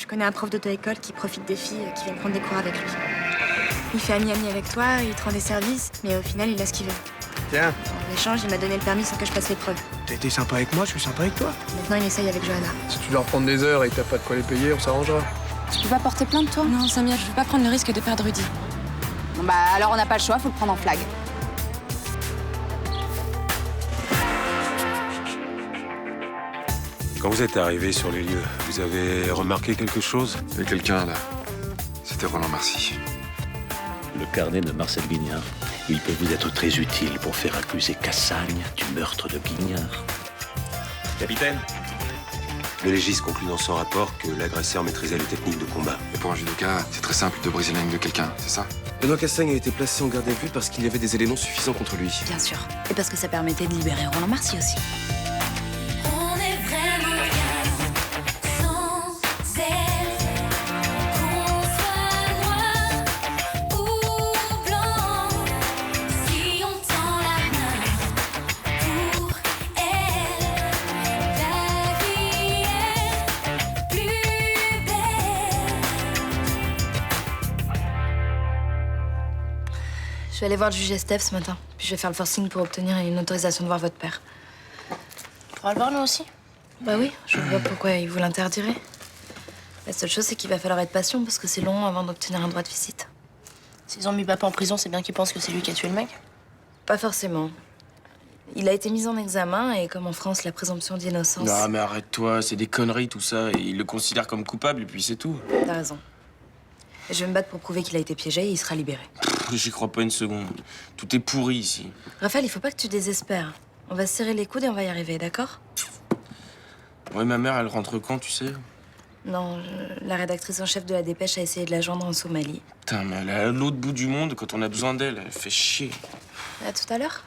Je connais un prof d'auto-école qui profite des filles qui viennent prendre des cours avec lui. Il fait ami-ami avec toi, il te rend des services, mais au final, il a ce qu'il veut. Tiens. En échange, il m'a donné le permis sans que je passe l'épreuve. T'as été sympa avec moi, je suis sympa avec toi. Maintenant, il essaye avec Johanna. Si tu dois reprendre des heures et que t'as pas de quoi les payer, on s'arrangera. Tu peux pas porter plainte, toi? Non, Samia, je veux pas prendre le risque de perdre Rudy. Bon, bah alors on n'a pas le choix, faut le prendre en flag. Quand vous êtes arrivé sur les lieux, vous avez remarqué quelque chose? Il y avait quelqu'un là. C'était Roland Marcy. Le carnet de Marcel Guignard. Il peut vous être très utile pour faire accuser Cassagne du meurtre de Guignard. Capitaine, le légiste conclut dans son rapport que l'agresseur maîtrisait les techniques de combat. Et pour un judoka, c'est très simple de briser la ligne de quelqu'un, c'est ça? Benoît Cassagne a été placé en garde à vue parce qu'il y avait des éléments suffisants contre lui. Bien sûr. Et parce que ça permettait de libérer Roland Marcy aussi. On est vraiment bien sans elle. Qu'on soit noir ou blanc, si on tend la main pour elle, la vie est plus belle. Je vais aller voir le juge Estève ce matin. Puis je vais faire le forcing pour obtenir une autorisation de voir votre père. Tu pourras le voir, nous aussi? Bah oui, je vois pourquoi il vous l'interdirait. La seule chose, c'est qu'il va falloir être patient parce que c'est long avant d'obtenir un droit de visite. S'ils ont mis papa en prison, c'est bien qu'ils pensent que c'est lui qui a tué le mec? Pas forcément. Il a été mis en examen et comme en France, la présomption d'innocence... Non, mais arrête-toi, c'est des conneries tout ça. Et il le considère comme coupable et puis c'est tout. T'as raison. Et je vais me battre pour prouver qu'il a été piégé et il sera libéré. J'y crois pas une seconde. Tout est pourri ici. Raphaël, il faut pas que tu désespères. On va se serrer les coudes et on va y arriver, d'accord? Ouais, ma mère, elle rentre quand, tu sais? Non, la rédactrice en chef de la Dépêche a essayé de la joindre en Somalie. Putain, mais elle est à l'autre bout du monde quand on a besoin d'elle. Elle fait chier. À tout à l'heure.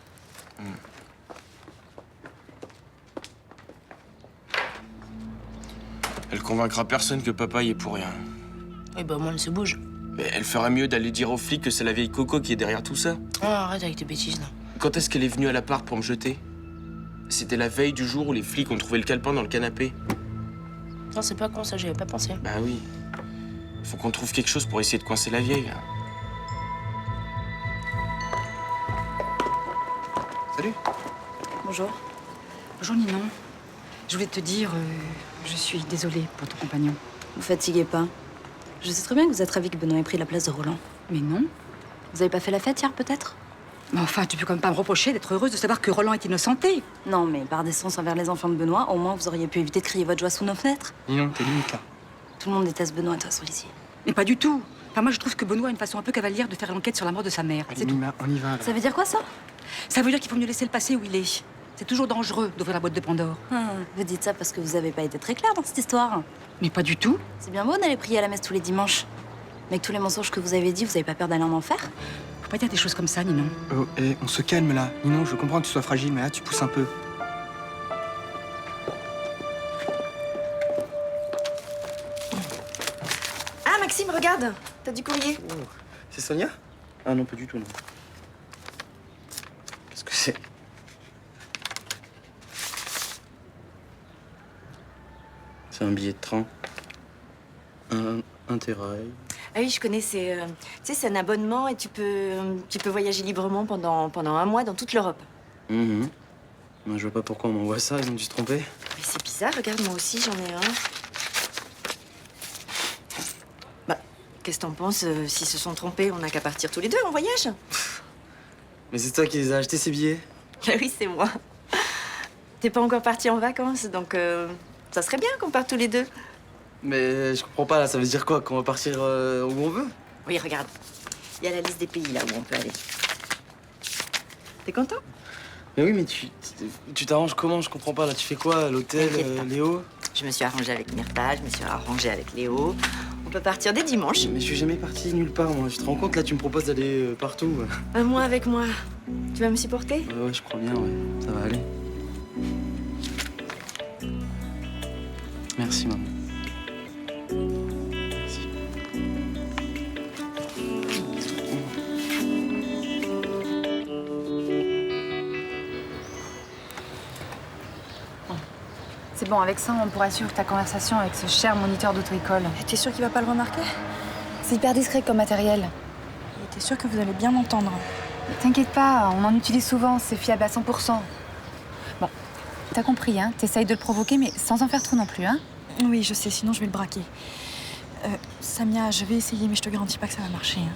Elle convaincra personne que papa y est pour rien. Oui, bah au moins, elle se bouge. Mais elle ferait mieux d'aller dire aux flics que c'est la vieille Coco qui est derrière tout ça. Oh, arrête avec tes bêtises, là. Quand est-ce qu'elle est venue à l'appart pour me jeter? C'était la veille du jour où les flics ont trouvé le calepin dans le canapé. Non, c'est pas con, ça, j'y avais pas pensé. Bah oui. Faut qu'on trouve quelque chose pour essayer de coincer la vieille, là. Salut. Bonjour. Bonjour Ninon. Je voulais te dire, je suis désolée pour ton compagnon. Vous fatiguez pas. Je sais très bien que vous êtes ravi que Benoît ait pris la place de Roland. Mais non. Vous avez pas fait la fête hier, peut-être? Mais enfin, tu peux quand même pas me reprocher d'être heureuse de savoir que Roland est innocenté. Non, mais par décence envers les enfants de Benoît, au moins vous auriez pu éviter de crier votre joie sous nos fenêtres. Non, t'es limite, là. Tout le monde déteste Benoît, toi, ici. Mais pas du tout. Enfin, moi, je trouve que Benoît a une façon un peu cavalière de faire l'enquête sur la mort de sa mère. C'est tout. On y va, là. Ça veut dire quoi, ça? Ça veut dire qu'il faut mieux laisser le passer où il est. C'est toujours dangereux d'ouvrir la boîte de Pandore. Vous dites ça parce que vous avez pas été très clair dans cette histoire. Mais pas du tout. C'est bien beau d'aller prier à la messe tous les dimanches. Mais avec tous les mensonges que vous avez dit, vous avez pas peur d'aller en enfer? Faut pas dire des choses comme ça, Ninon. Oh, on se calme là. Ninon, je comprends que tu sois fragile, mais là, tu pousses un peu. Ah, Maxime, regarde. T'as du courrier. Oh. C'est Sonia? Ah non, pas du tout, non. Qu'est-ce que c'est? C'est un billet de train. Un terrail. Ah oui, je connais, tu sais, c'est un abonnement et tu peux voyager librement pendant un mois dans toute l'Europe. Moi, je vois pas pourquoi on m'envoie ça, ils ont dû se tromper. Mais c'est bizarre, regarde, moi aussi, j'en ai un. Bah, qu'est-ce que t'en penses? S'ils se sont trompés, on n'a qu'à partir tous les deux en voyage. Mais c'est toi qui les as achetés, ces billets? Ah oui, c'est moi. T'es pas encore parti en vacances, donc ça serait bien qu'on parte tous les deux. Mais je comprends pas, là, ça veut dire quoi? Qu'on va partir où on veut? Oui, regarde. Il y a la liste des pays là où on peut aller. T'es content? Mais oui, mais tu t'arranges comment? Je comprends pas, là, tu fais quoi? L'hôtel, T'inquiète pas. Léo? Je me suis arrangée avec Myrta, je me suis arrangée avec Léo. On peut partir dès dimanche. Mais je suis jamais parti nulle part, moi. Tu te rends compte, là, tu me proposes d'aller partout. Un mois avec moi. Tu vas me supporter? Ouais, je crois bien, ouais. Ça va aller. Merci, maman. Merci. bon, avec ça, on pourra suivre ta conversation avec ce cher moniteur d'auto-école. Et t'es sûr qu'il va pas le remarquer? C'est hyper discret comme matériel. Et t'es sûr que vous allez bien m'entendre? Mais t'inquiète pas, on en utilise souvent, c'est fiable à 100%. Bon, t'as compris, hein? T'essayes de le provoquer, mais sans en faire trop non plus, hein? Oui, je sais, sinon je vais le braquer. Samia, je vais essayer, mais je te garantis pas que ça va marcher. Hein.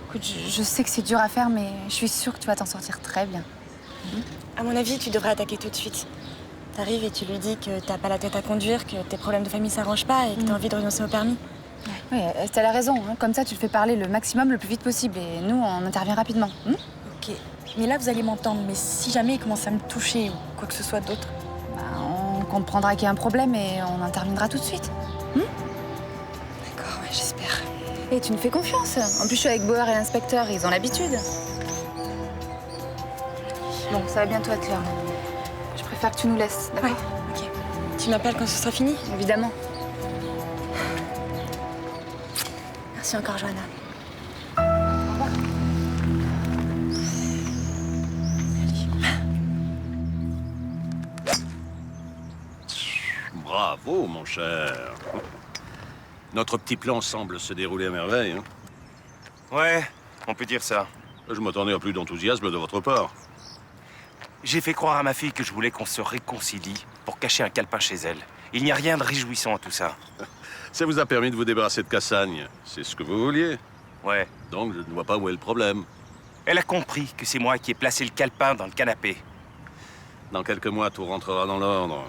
Écoute, je sais que c'est dur à faire, mais je suis sûre que tu vas t'en sortir très bien. À mon avis, tu devrais attaquer tout de suite. T'arrives et tu lui dis que t'as pas la tête à conduire, que tes problèmes de famille s'arrangent pas et que t'as envie de renoncer au permis. Oui, elle a raison. Hein. Comme ça, tu le fais parler le maximum le plus vite possible. Et nous, on intervient rapidement. Ok. Mais là, vous allez m'entendre. Mais si jamais il commence à me toucher ou quoi que ce soit d'autre... Bah, on comprendra qu'il y a un problème et on interviendra tout de suite. D'accord, ouais, j'espère. Et tu nous fais confiance. En plus, je suis avec Bauer et l'inspecteur. Ils ont l'habitude. Bon, ça va bientôt être l'heure. Je préfère que tu nous laisses, d'accord? Ouais, ok. Tu m'appelles quand ce sera fini? Évidemment. Merci encore, Johanna. Bravo, mon cher. Notre petit plan semble se dérouler à merveille. Hein? Ouais, on peut dire ça. Je m'attendais à plus d'enthousiasme de votre part. J'ai fait croire à ma fille que je voulais qu'on se réconcilie pour cacher un calepin chez elle. Il n'y a rien de réjouissant à tout ça. Ça vous a permis de vous débarrasser de Cassagne. C'est ce que vous vouliez. Ouais. Donc je ne vois pas où est le problème. Elle a compris que c'est moi qui ai placé le calepin dans le canapé. Dans quelques mois, tout rentrera dans l'ordre.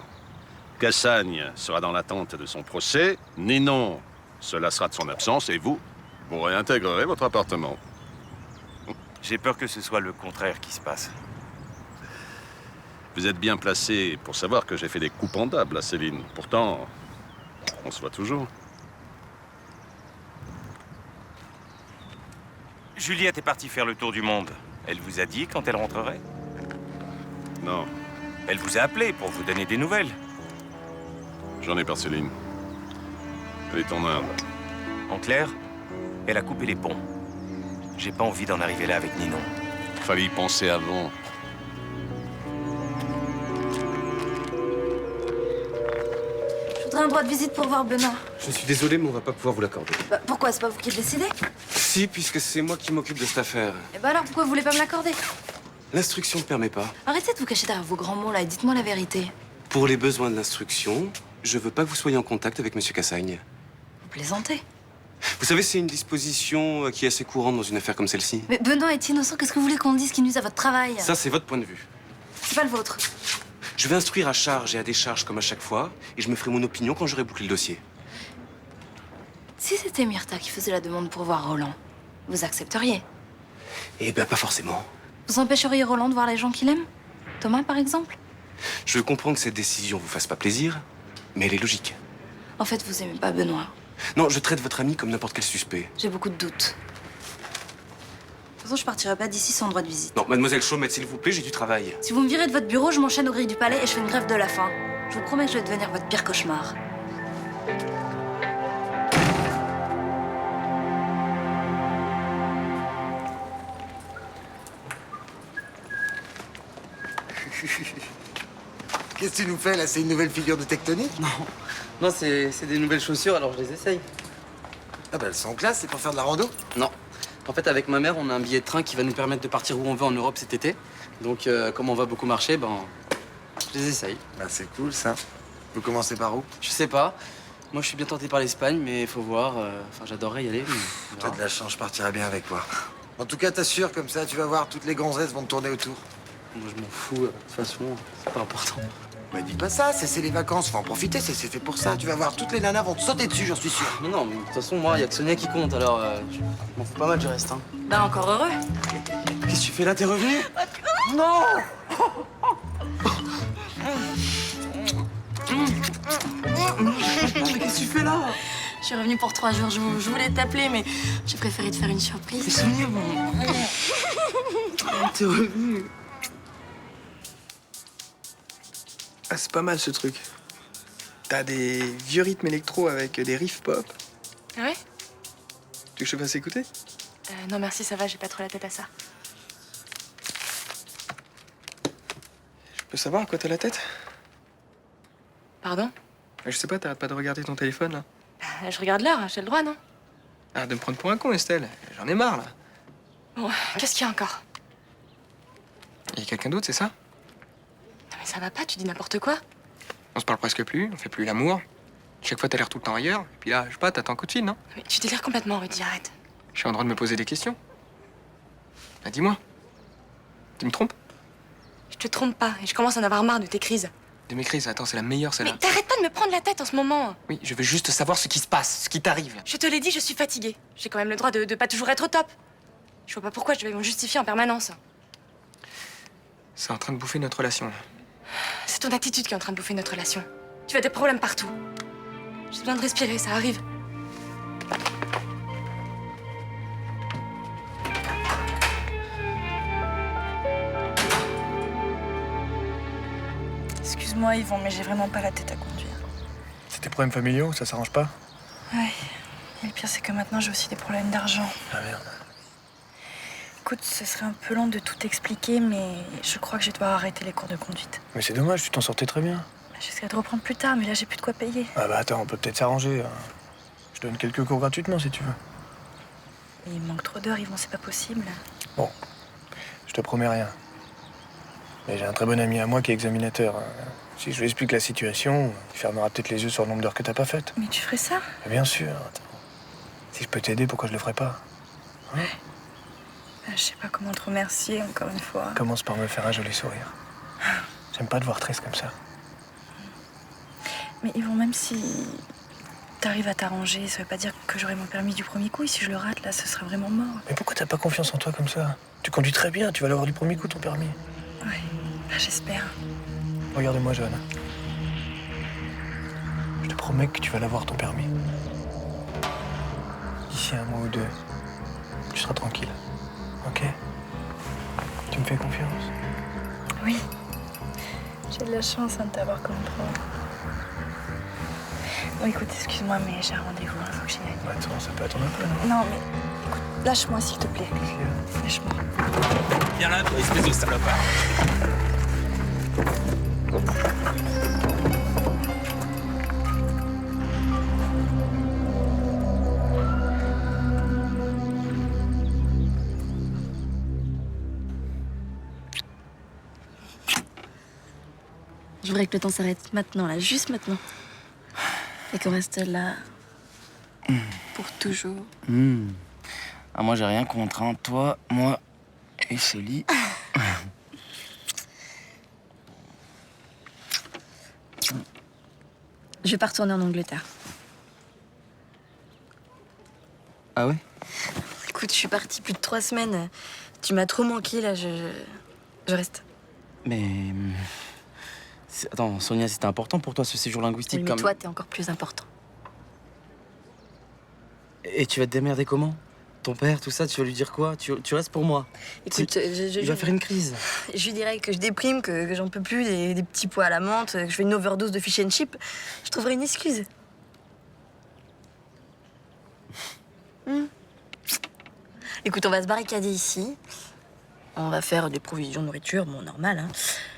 Cassagne sera dans l'attente de son procès. Ninon se lassera de son absence et vous réintégrerez votre appartement. J'ai peur que ce soit le contraire qui se passe. Vous êtes bien placé pour savoir que j'ai fait des coups pendables à Céline. Pourtant, on se voit toujours. Juliette est partie faire le tour du monde. Elle vous a dit quand elle rentrerait? Non. Elle vous a appelé pour vous donner des nouvelles. J'en ai par Céline. Elle est en Inde. En clair, elle a coupé les ponts. J'ai pas envie d'en arriver là avec Ninon. Fallait y penser avant. Je voudrais un droit de visite pour voir Benoît. Je suis désolé, mais on va pas pouvoir vous l'accorder. Bah, pourquoi? C'est pas vous qui le décidez? Si, puisque c'est moi qui m'occupe de cette affaire. Et bah alors, pourquoi vous voulez pas me l'accorder? L'instruction ne permet pas. Arrêtez de vous cacher derrière vos grands mots là et dites-moi la vérité. Pour les besoins de l'instruction, je veux pas que vous soyez en contact avec Monsieur Cassagne. Vous plaisantez? Vous savez, c'est une disposition qui est assez courante dans une affaire comme celle-ci. Mais Benoît est innocent, qu'est-ce que vous voulez qu'on dise qui nuise à votre travail? Ça, c'est votre point de vue. C'est pas le vôtre. Je vais instruire à charge et à décharge comme à chaque fois, et je me ferai mon opinion quand j'aurai bouclé le dossier. Si c'était Myrtha qui faisait la demande pour voir Roland, vous accepteriez? Eh ben, pas forcément. Vous empêcheriez Roland de voir les gens qu'il aime? Thomas, par exemple? Je comprends que cette décision vous fasse pas plaisir, mais elle est logique. En fait, vous aimez pas Benoît. Non, je traite votre ami comme n'importe quel suspect. J'ai beaucoup de doutes. De toute façon, je partirai pas d'ici sans droit de visite. Non, mademoiselle Chaumette, s'il vous plaît, j'ai du travail. Si vous me virez de votre bureau, je m'enchaîne aux grilles du palais et je fais une grève de la faim. Je vous promets que je vais devenir votre pire cauchemar. Qu'est-ce que tu nous fais là? C'est une nouvelle figure de tectonique? Non, c'est des nouvelles chaussures, alors je les essaye. Ah bah elles sont en classe, c'est pour faire de la rando? Non. En fait, avec ma mère, on a un billet de train qui va nous permettre de partir où on veut en Europe cet été. Donc, comme on va beaucoup marcher, ben, je les essaye. Bah c'est cool ça. Vous commencez par où? Je sais pas. Moi, je suis bien tenté par l'Espagne, mais il faut voir. Enfin, j'adorerais y aller. Mais... T'as de la chance, je partirai bien avec toi. En tout cas, t'assures, comme ça, tu vas voir, toutes les gonzesses vont te tourner autour. Moi, je m'en fous. De toute façon, c'est pas important. Bah dis pas ça, c'est les vacances, faut en profiter, c'est fait pour ça. Tu vas voir, toutes les nanas vont te sauter dessus, j'en suis sûr. Mais non, mais de toute façon, moi, il y a que Sonia qui compte, alors je m'en fous pas mal, je reste. Hein. Bah encore heureux. Qu'est-ce que tu fais là? T'es revenu? Non! Mais qu'est-ce que tu fais là? Je suis revenue pour 3 jours. Je voulais t'appeler, mais j'ai préféré te faire une surprise. Tes souvenirs, bon. T'es revenu. Ah, c'est pas mal ce truc. T'as des vieux rythmes électro avec des riffs pop. Ah ouais? Tu veux que je te fasse écouter? Non merci, ça va, j'ai pas trop la tête à ça. Je peux savoir à quoi t'as la tête? Pardon? Je sais pas, t'arrêtes pas de regarder ton téléphone, là. Je regarde l'heure, j'ai le droit, non? Arrête de me prendre pour un con, Estelle. J'en ai marre, là. Bon, qu'est-ce qu'il y a encore? Il y a quelqu'un d'autre, c'est ça? Non mais ça va pas, tu dis n'importe quoi. On se parle presque plus, on fait plus l'amour. Chaque fois, t'as l'air tout le temps ailleurs. Et puis là, je sais pas, t'attends un coup de fil, non? Mais tu délires complètement, Rudy, arrête. Je suis en droit de me poser des questions. Bah, dis-moi. Tu me trompes? Je te trompe pas, et je commence à en avoir marre de tes crises. De mes crises, attends, c'est la meilleure, celle-là. Mais t'arrêtes pas de me prendre la tête en ce moment. Oui, je veux juste savoir ce qui se passe, ce qui t'arrive. Je te l'ai dit, je suis fatiguée. J'ai quand même le droit de pas toujours être au top. Je vois pas pourquoi je devais me justifier en permanence. C'est en train de bouffer notre relation, là. C'est ton attitude qui est en train de bouffer notre relation. Tu as des problèmes partout. J'ai besoin de respirer, ça arrive. Excuse-moi, Yvon, mais j'ai vraiment pas la tête à conduire. C'est tes problèmes familiaux, ça s'arrange pas? Ouais. Et le pire, c'est que maintenant, j'ai aussi des problèmes d'argent. Ah merde. Écoute, ce serait un peu long de tout expliquer, mais je crois que je vais devoir arrêter les cours de conduite. Mais c'est dommage, tu t'en sortais très bien. J'essaierai de reprendre plus tard, mais là, j'ai plus de quoi payer. Ah bah attends, on peut peut-être s'arranger. Je donne quelques cours gratuitement si tu veux. Mais il me manque trop d'heures, Yvon, c'est pas possible. Bon, je te promets rien. Mais j'ai un très bon ami à moi qui est examinateur. Si je lui explique la situation, il fermera peut-être les yeux sur le nombre d'heures que t'as pas faites. Mais tu ferais ça? Mais bien sûr. Attends. Si je peux t'aider, pourquoi je le ferais pas? Hein? Je sais pas comment te remercier, encore une fois. Commence par me faire un joli sourire. J'aime pas te voir triste comme ça. Mais Yvon, même si t'arrives à t'arranger, ça veut pas dire que j'aurai mon permis du premier coup. Et si je le rate, là, ce sera vraiment mort. Mais pourquoi t'as pas confiance en toi comme ça? Tu conduis très bien, tu vas l'avoir du premier coup, ton permis. Ouais, bah, j'espère. Regarde-moi, Jeanne. Je te promets que tu vas l'avoir, ton permis. D'ici un mois ou deux, tu seras tranquille. Ok? Tu me fais confiance? Oui. J'ai de la chance de t'avoir comme prof. Bon, écoute, excuse-moi, mais j'ai un rendez-vous, faut que j'y aille. Bah, attends, ça peut attendre un peu, non? Non, mais écoute, lâche-moi, s'il te plaît. Lâche-moi. Viens là, toi, espèce de salopard. Je voudrais que le temps s'arrête maintenant, là, juste maintenant. Et qu'on reste là pour toujours. Ah, moi, j'ai rien contre, hein. Toi, moi et Célie. Je vais pas retourner en Angleterre. Ah ouais? Écoute, je suis partie plus de 3 semaines. Tu m'as trop manqué, là, je reste. Mais... Attends, Sonia, c'était important pour toi, ce séjour linguistique Oui, mais comme... toi, t'es encore plus important. Et tu vas te démerder comment? Ton père, tout ça, tu vas lui dire quoi? Tu restes pour moi. Écoute, Il va faire une crise. Je lui dirais que je déprime, que j'en peux plus, des petits pois à la menthe, que je fais une overdose de fish and chip. Je trouverai une excuse. Écoute, on va se barricader ici. On va faire des provisions de nourriture, bon, normal, hein.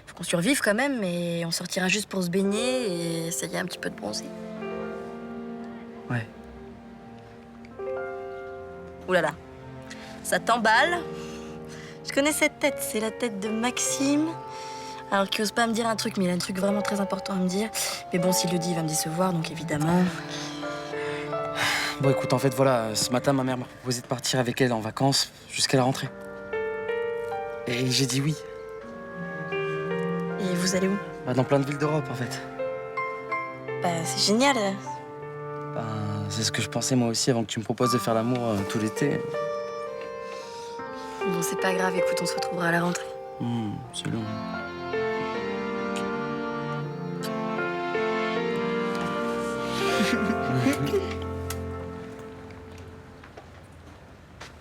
Faut qu'on survive quand même, mais on sortira juste pour se baigner et essayer un petit peu de bronzer. Ouais. Ouh là là, ça t'emballe. Je connais cette tête, c'est la tête de Maxime. Alors qu'il ose pas me dire un truc, mais il a un truc vraiment très important à me dire. Mais bon, s'il le dit, il va me décevoir, donc évidemment... Bon, écoute, en fait, voilà, ce matin, ma mère m'a proposé de partir avec elle en vacances jusqu'à la rentrée. Et j'ai dit oui. Et vous allez où? Bah, dans plein de villes d'Europe, en fait. Bah, c'est génial. Bah, c'est ce que je pensais moi aussi avant que tu me proposes de faire l'amour tout l'été. Bon, c'est pas grave, écoute, on se retrouvera à la rentrée. C'est long.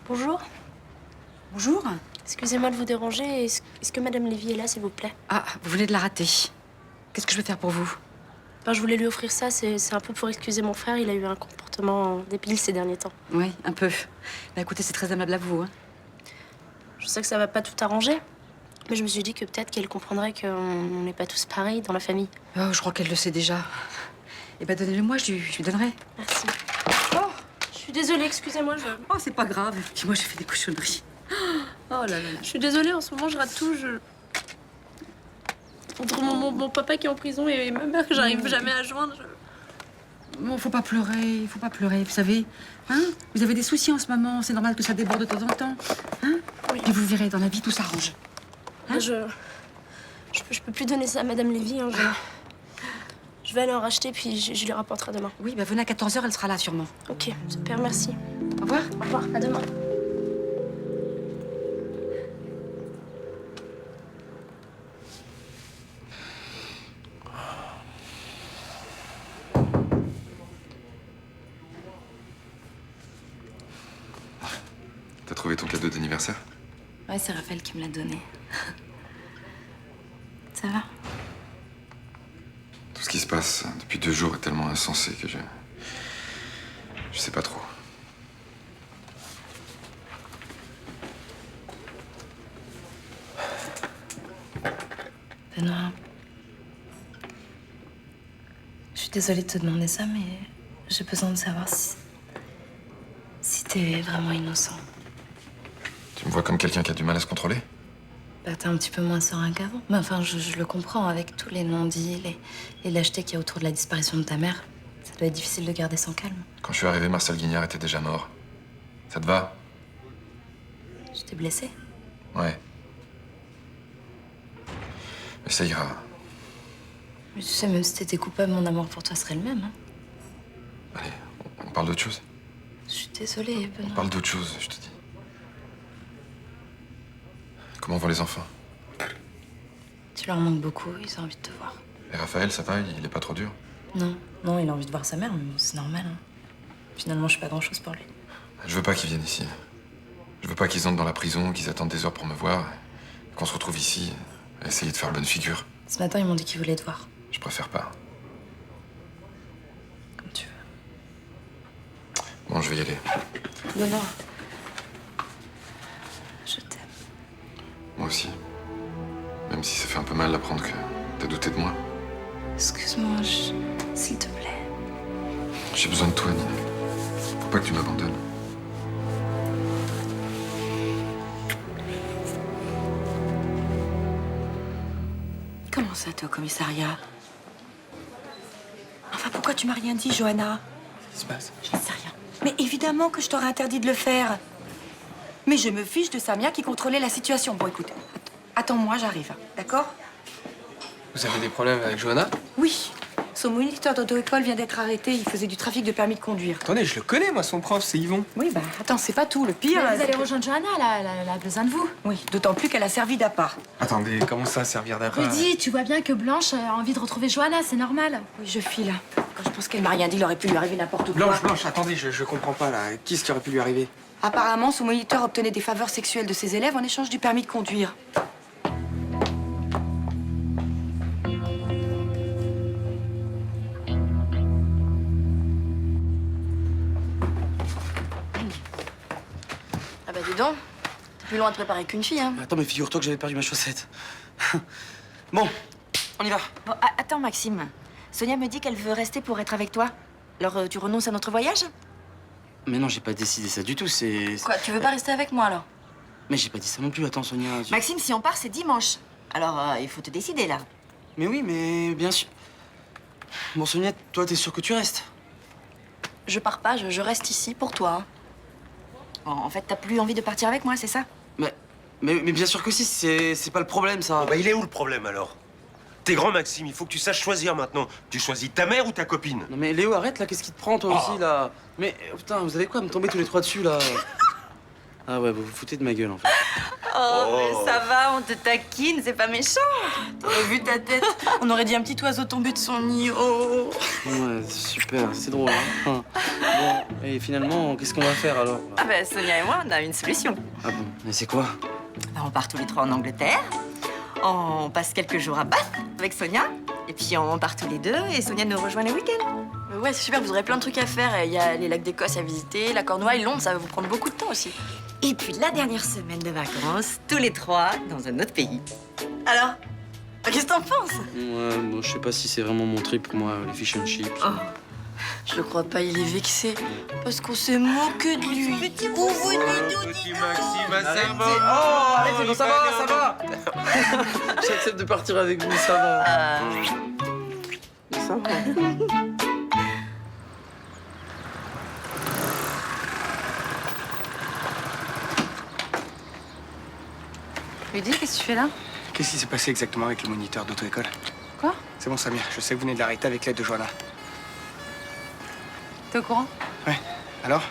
Bonjour. Bonjour. Excusez-moi de vous déranger. Est-ce que Madame Lévy est là, s'il vous plaît? Ah, vous venez de la rater. Qu'est-ce que je peux faire pour vous? Ben, je voulais lui offrir ça. C'est un peu pour excuser mon frère. Il a eu un comportement débile ces derniers temps. Oui, un peu. Bah écoutez, c'est très aimable à vous. Hein. Je sais que ça va pas tout arranger. Mais je me suis dit que peut-être qu'elle comprendrait qu'on n'est pas tous pareils dans la famille. Oh, je crois qu'elle le sait déjà. Eh ben, donnez-le moi, je lui donnerai. Merci. Oh, je suis désolée, excusez-moi, Oh, c'est pas grave. Puis moi, j'ai fait des cochonneries. Oh là là. Je suis désolée, en ce moment, je rate tout. Entre mon papa qui est en prison et ma mère que j'arrive jamais à joindre. Bon, faut pas pleurer, vous savez. Hein? Vous avez des soucis en ce moment, c'est normal que ça déborde de temps en temps. Hein? Oui. Et vous verrez, dans la vie, tout s'arrange. Hein? Je peux plus donner ça à Madame Lévy. Hein, je vais aller en racheter, puis je lui rapporterai demain. Oui, bah venez à 14h, elle sera là sûrement. Ok, super, merci. Au revoir. Au revoir, à demain. T'as trouvé ton cadeau d'anniversaire? Ouais, c'est Raphaël qui me l'a donné. Ça va? Tout ce qui se passe depuis 2 jours est tellement insensé que je sais pas trop. Benoît, je suis désolée de te demander ça, mais j'ai besoin de savoir si t'es vraiment innocent. Tu me vois comme quelqu'un qui a du mal à se contrôler? Bah, t'es un petit peu moins serein qu'avant. Mais enfin, je le comprends, avec tous les non-dits, les lâchetés qu'il y a autour de la disparition de ta mère. Ça doit être difficile de garder son calme. Quand je suis arrivé, Marcel Guignard était déjà mort. Ça te va? Je t'ai blessé. Ouais. Mais ça ira. Mais tu sais, même si t'étais coupable, mon amour pour toi serait le même. Hein. Allez, on parle d'autre chose? Je suis désolée, On Benoît. parle d'autre chose, je te dis. Comment vont les enfants? Tu leur manques beaucoup, ils ont envie de te voir. Et Raphaël, ça va? Il est pas trop dur? Non, il a envie de voir sa mère, mais c'est normal. Hein. Finalement, je suis pas grand-chose pour lui. Je veux pas qu'ils viennent ici. Je veux pas qu'ils entrent dans la prison, qu'ils attendent des heures pour me voir, qu'on se retrouve ici à essayer de faire bonne figure. Ce matin, ils m'ont dit qu'ils voulaient te voir. Je préfère pas. Comme tu veux. Bon, je vais y aller. Benoît. Je t'aime. Moi aussi. Même si ça fait un peu mal d'apprendre que t'as douté de moi. Excuse-moi, s'il te plaît. J'ai besoin de toi, Nina. Faut pas que tu m'abandonnes. Comment ça, t'es au commissariat? Enfin, pourquoi tu m'as rien dit, Johanna? Qu'est-ce qui se passe? J'en sais rien. Mais évidemment que je t'aurais interdit de le faire. Mais je me fiche de Samia qui contrôlait la situation. Bon, écoute, attends-moi, j'arrive, d'accord? Vous avez des problèmes avec Johanna? Oui. Son moniteur d'auto-école vient d'être arrêté. Il faisait du trafic de permis de conduire. Attendez, je le connais, moi, son prof, c'est Yvon. Oui, bah, attends, c'est pas tout. Le pire... Mais vous c'est allez que- rejoindre Johanna, elle a besoin de vous. Oui, d'autant plus qu'elle a servi d'appart. Attendez, comment ça, servir d'appart? Rudy, tu vois bien que Blanche a envie de retrouver Johanna, c'est normal. Oui, je file. Quand je pense qu'elle m'a rien dit, il aurait pu lui arriver n'importe quoi. Blanche, attendez, je comprends pas, là. Qu'est-ce qui aurait pu lui arriver? Apparemment, son moniteur obtenait des faveurs sexuelles de ses élèves en échange du permis de conduire. Ah bah dis donc, t'es plus loin de préparer qu'une fille, hein. Attends, mais figure-toi que j'avais perdu ma chaussette. Bon, on y va. Bon, attends, Maxime. Sonia me dit qu'elle veut rester pour être avec toi. Alors, tu renonces à notre voyage? Mais non, j'ai pas décidé ça du tout, c'est... Quoi, tu veux pas rester avec moi, alors? Mais j'ai pas dit ça non plus, attends, Sonia. Maxime, si on part, c'est dimanche. Alors, il faut te décider, là. Mais oui, mais bien sûr. Bon, Sonia, toi, t'es sûre que tu restes? Je pars pas, je reste ici pour toi. Hein. En fait, t'as plus envie de partir avec moi, c'est ça? Mais bien sûr que si, c'est pas le problème, ça. Bah, il est où le problème, alors? T'es grand, Maxime, il faut que tu saches choisir maintenant. Tu choisis ta mère ou ta copine? Non mais Léo, arrête, là, qu'est-ce qui te prend, toi aussi, là? Mais, putain, vous allez quoi, me tomber tous les trois dessus, là? Ah ouais, vous vous foutez de ma gueule, en fait. Oh, mais ça va, on te taquine, c'est pas méchant. T'aurais vu ta tête? On aurait dit un petit oiseau tombé de son nid. Oh. Ouais, super, c'est drôle, hein. Bon, et finalement, qu'est-ce qu'on va faire, alors? Ah bah, Sonia et moi, on a une solution. Ah bon, mais c'est quoi? Bah, on part tous les trois en Angleterre. On passe quelques jours à Bath avec Sonia. Et puis on part tous les deux et Sonia nous rejoint le week-end. Ouais, c'est super, vous aurez plein de trucs à faire. Il y a les lacs d'Écosse à visiter, la Cornouaille, Londres, ça va vous prendre beaucoup de temps aussi. Et puis la dernière semaine de vacances, tous les trois, dans un autre pays. Alors, qu'est-ce que t'en penses? Ouais, bon, je sais pas si c'est vraiment mon trip, moi, les fish and chips. Oh, je le crois pas, il est vexé. Parce qu'on s'est moqué de lui. Petit Petit Maxime, ça va. Oh, arrêtez, bon, ça va. J'accepte de partir avec vous, ça va. Ça va. Rudy, qu'est-ce que tu fais là? Qu'est-ce qui s'est passé exactement avec le moniteur d'auto-école? Quoi? C'est bon, Samir, je sais que vous venez de l'arrêter avec l'aide de Johanna. T'es au courant? Ouais. Alors?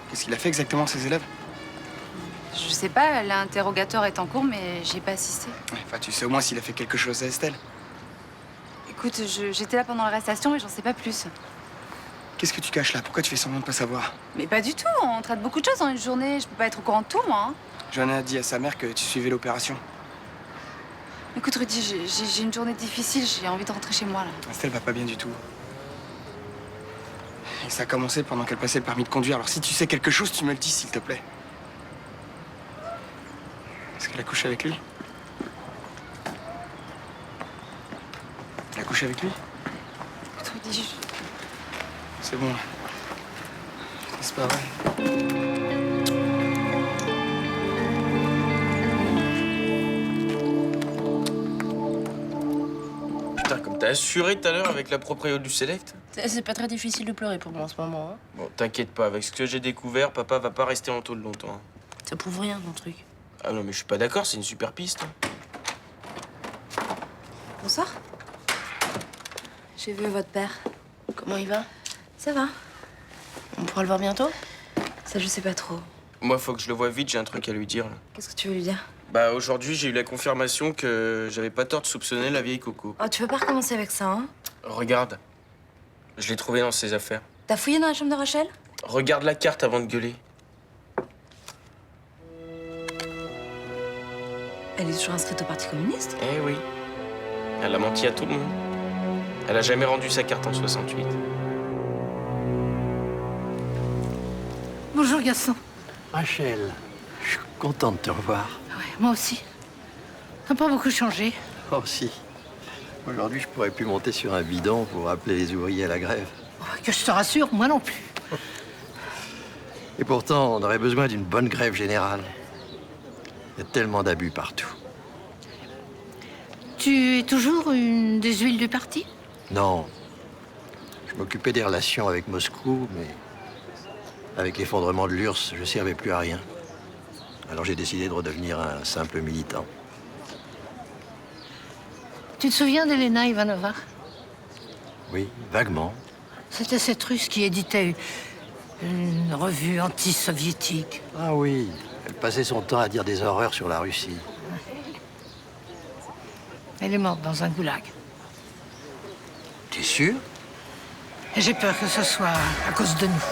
Qu'est-ce qu'il a fait exactement à ses élèves? Je sais pas, l'interrogatoire est en cours, mais j'ai pas assisté. Ouais, enfin, tu sais au moins s'il a fait quelque chose à Estelle. Écoute, j'étais là pendant l'arrestation, mais j'en sais pas plus. Qu'est-ce que tu caches là? Pourquoi tu fais semblant de pas savoir? Mais pas du tout, on traite beaucoup de choses dans une journée, je peux pas être au courant de tout, moi. Hein. Johanna a dit à sa mère que tu suivais l'opération. Écoute, Rudy, j'ai une journée difficile, j'ai envie de rentrer chez moi, là. Estelle va pas bien du tout. Et ça a commencé pendant qu'elle passait le permis de conduire. Alors si tu sais quelque chose, tu me le dis, s'il te plaît. Est-ce qu'elle a couché avec lui? Elle a couché avec lui? Écoute, Rudy, C'est bon. C'est pas vrai. Putain, comme t'as assuré tout à l'heure avec la proprio du Select. C'est pas très difficile de pleurer pour moi en ce moment. Hein. Bon, t'inquiète pas, avec ce que j'ai découvert, papa va pas rester en taule longtemps. Hein. Ça prouve rien, ton truc. Ah non, mais je suis pas d'accord, c'est une super piste. Bonsoir. J'ai vu votre père. Comment il va? Ça va. On pourra le voir bientôt? Ça, je sais pas trop. Moi, faut que je le voie vite, j'ai un truc à lui dire. Là. Qu'est-ce que tu veux lui dire? Bah, aujourd'hui, j'ai eu la confirmation que j'avais pas tort de soupçonner la vieille Coco. Oh, tu veux pas recommencer avec ça, hein? Regarde. Je l'ai trouvé dans ses affaires. T'as fouillé dans la chambre de Rachel? Regarde la carte avant de gueuler. Elle est toujours inscrite au Parti communiste? Eh oui. Elle a menti à tout le monde. Elle a jamais rendu sa carte en 68. Bonjour, Gaston. Rachel, je suis content de te revoir. Ouais, moi aussi. T'as pas beaucoup changé. Oh si. Aujourd'hui, je pourrais plus monter sur un bidon pour appeler les ouvriers à la grève. Que je te rassure, moi non plus. Et pourtant, on aurait besoin d'une bonne grève générale. Il y a tellement d'abus partout. Tu es toujours une des huiles du parti? Non. Je m'occupais des relations avec Moscou, mais avec l'effondrement de l'URSS, je servais plus à rien. Alors j'ai décidé de redevenir un simple militant. Tu te souviens d'Elena Ivanova? Oui, vaguement. C'était cette Russe qui éditait une revue anti-soviétique. Ah oui, elle passait son temps à dire des horreurs sur la Russie. Elle est morte dans un goulag. T'es sûr? Et j'ai peur que ce soit à cause de nous.